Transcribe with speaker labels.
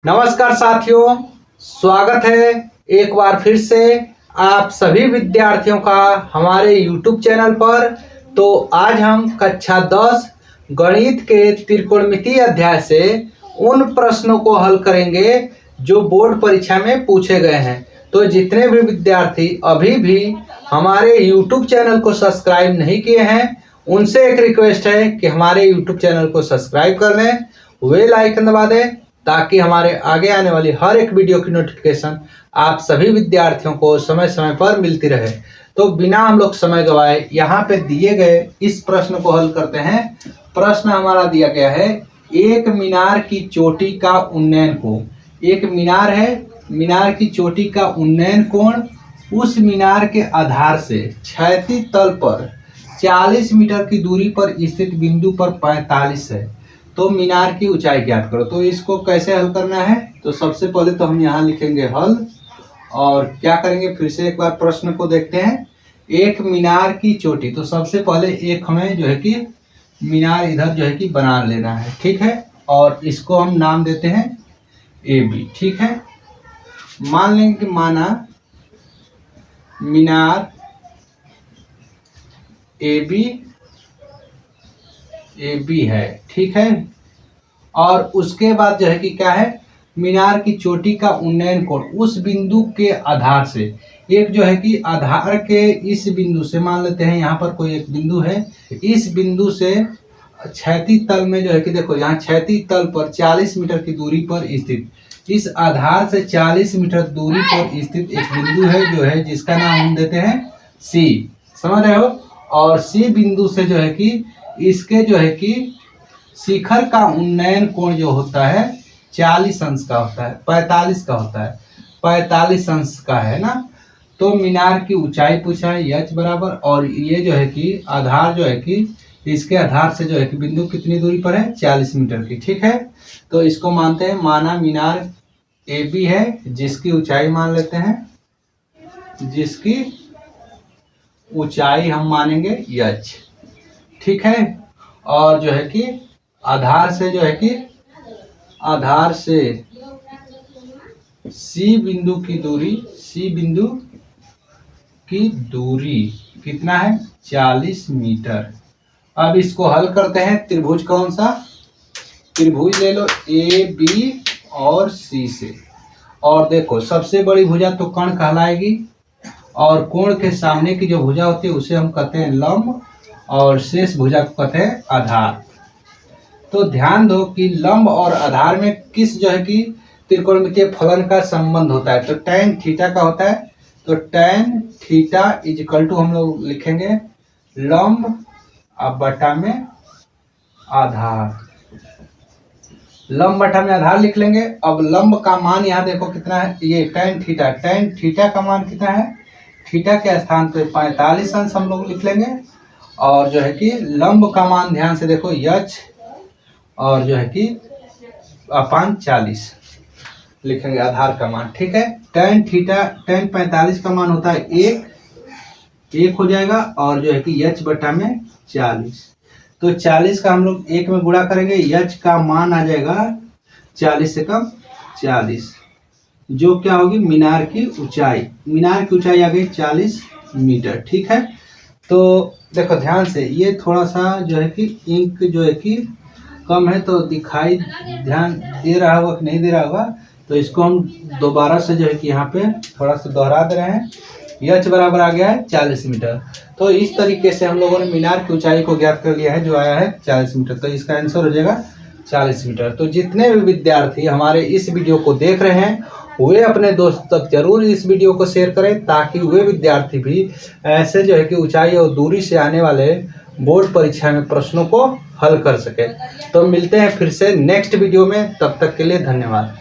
Speaker 1: नमस्कार साथियों, स्वागत है एक बार फिर से आप सभी विद्यार्थियों का हमारे YouTube चैनल पर। तो आज हम कक्षा 10 गणित के त्रिकोणमितीय अध्याय से उन प्रश्नों को हल करेंगे जो बोर्ड परीक्षा में पूछे गए हैं। तो जितने भी विद्यार्थी अभी भी हमारे YouTube चैनल को सब्सक्राइब नहीं किए हैं, उनसे एक रिक्वेस्ट है कि हमारे YouTube चैनल को सब्सक्राइब कर लें, बेल आइकन दबा दें ताकि हमारे आगे आने वाली हर एक वीडियो की नोटिफिकेशन आप सभी विद्यार्थियों को समय समय पर मिलती रहे। तो बिना हम लोग समय गवाए यहाँ पे दिए गए इस प्रश्न को हल करते हैं। प्रश्न हमारा दिया गया है, एक मीनार की चोटी का उन्नयन कोण। एक मीनार है, मीनार की चोटी का उन्नयन कोण उस मीनार के आधार से क्षैतिज तल पर 40 मीटर की दूरी पर स्थित बिंदु पर 45 है। तो मीनार की ऊंचाई ज्ञात करो। तो इसको कैसे हल करना है, तो सबसे पहले तो हम यहाँ लिखेंगे हल और क्या करेंगे, फिर से एक बार प्रश्न को देखते हैं। एक मीनार की चोटी, तो सबसे पहले एक हमें जो है कि मीनार इधर जो है कि बना लेना है, ठीक है। और इसको हम नाम देते हैं ए बी, ठीक है। मान लेंगे कि माना मीनार ए बी है, ठीक है। और उसके बाद जो है कि क्या है, मीनार की चोटी का उन्नयन कोण उस बिंदु के आधार से, एक जो है कि आधार के इस बिंदु से, मान लेते हैं यहाँ पर कोई एक बिंदु है, इस बिंदु से क्षैतिज तल में जो है कि देखो यहाँ क्षैतिज तल पर 40 मीटर की दूरी पर स्थित, इस आधार से 40 मीटर दूरी पर स्थित एक बिंदु है जो है जिसका नाम हम देते हैं सी, समझ रहे हो। और सी बिंदु से जो है कि इसके जो है कि शिखर का उन्नयन कोण जो होता है 40 अंश का होता है, 45 का होता है, 45 अंश का है ना। तो मीनार की ऊंचाई पूछा है एच बराबर, और ये जो है कि आधार जो है कि इसके आधार से जो है कि बिंदु कितनी दूरी पर है, 40 मीटर की, ठीक है। तो इसको मानते हैं, माना मीनार ए बी है जिसकी ऊंचाई मान लेते हैं, जिसकी ऊंचाई हम मानेंगे एच, ठीक है। और जो है कि आधार से जो है कि आधार से सी बिंदु की दूरी, सी बिंदु की दूरी कितना है, 40 मीटर। अब इसको हल करते हैं। त्रिभुज कौन सा, त्रिभुज ले लो ए बी और सी से। और देखो सबसे बड़ी भुजा तो कर्ण कहलाएगी, और कोण के सामने की जो भुजा होती है उसे हम कहते हैं लंब, और शेष भुजा को कहते हैं आधार। तो ध्यान दो कि लंब और आधार में किस जो है कि त्रिकोणमितीय फलन का संबंध होता है, तो tan थीटा का होता है। तो tan theta is equal to हम लोग लिखेंगे लंब अब बटा में आधार, लंब बटा में आधार लिख लेंगे। अब लंब का मान यहाँ देखो कितना है, ये tan थीटा का मान कितना है, थीटा के स्थान पे 45 अंश हम लोग लिख लेंगे। और जो है कि लंब का मान ध्यान से देखो एच, और जो है कि अपान 40 लिखेंगे आधार का मान, ठीक है। tan थीटा, tan 45 का मान होता है एक हो जाएगा, और जो है कि एच बटा में 40। तो 40 का हम लोग एक में गुणा करेंगे, एच का मान आ जाएगा 40 से कम 40, जो क्या होगी मीनार की ऊंचाई। मीनार की ऊंचाई आ गई 40 मीटर, ठीक है। तो देखो ध्यान से, ये थोड़ा सा जो है कि इंक जो है कि कम है तो दिखाई ध्यान दे रहा होगा कि नहीं दे रहा होगा, तो इसको हम दोबारा से जो है कि यहाँ पे थोड़ा सा दोहरा दे रहे हैं। एच बराबर आ गया है 40 मीटर। तो इस तरीके से हम लोगों ने मीनार की ऊंचाई को ज्ञात कर लिया है, जो आया है 40 मीटर। तो इसका आंसर हो जाएगा 40 मीटर। तो जितने भी विद्यार्थी हमारे इस वीडियो को देख रहे हैं वे अपने दोस्त तक जरूर इस वीडियो को शेयर करें, ताकि वे विद्यार्थी भी ऐसे जो है कि ऊंचाई और दूरी से आने वाले बोर्ड परीक्षा में प्रश्नों को हल कर सके। तो मिलते हैं फिर से नेक्स्ट वीडियो में, तब तक के लिए धन्यवाद।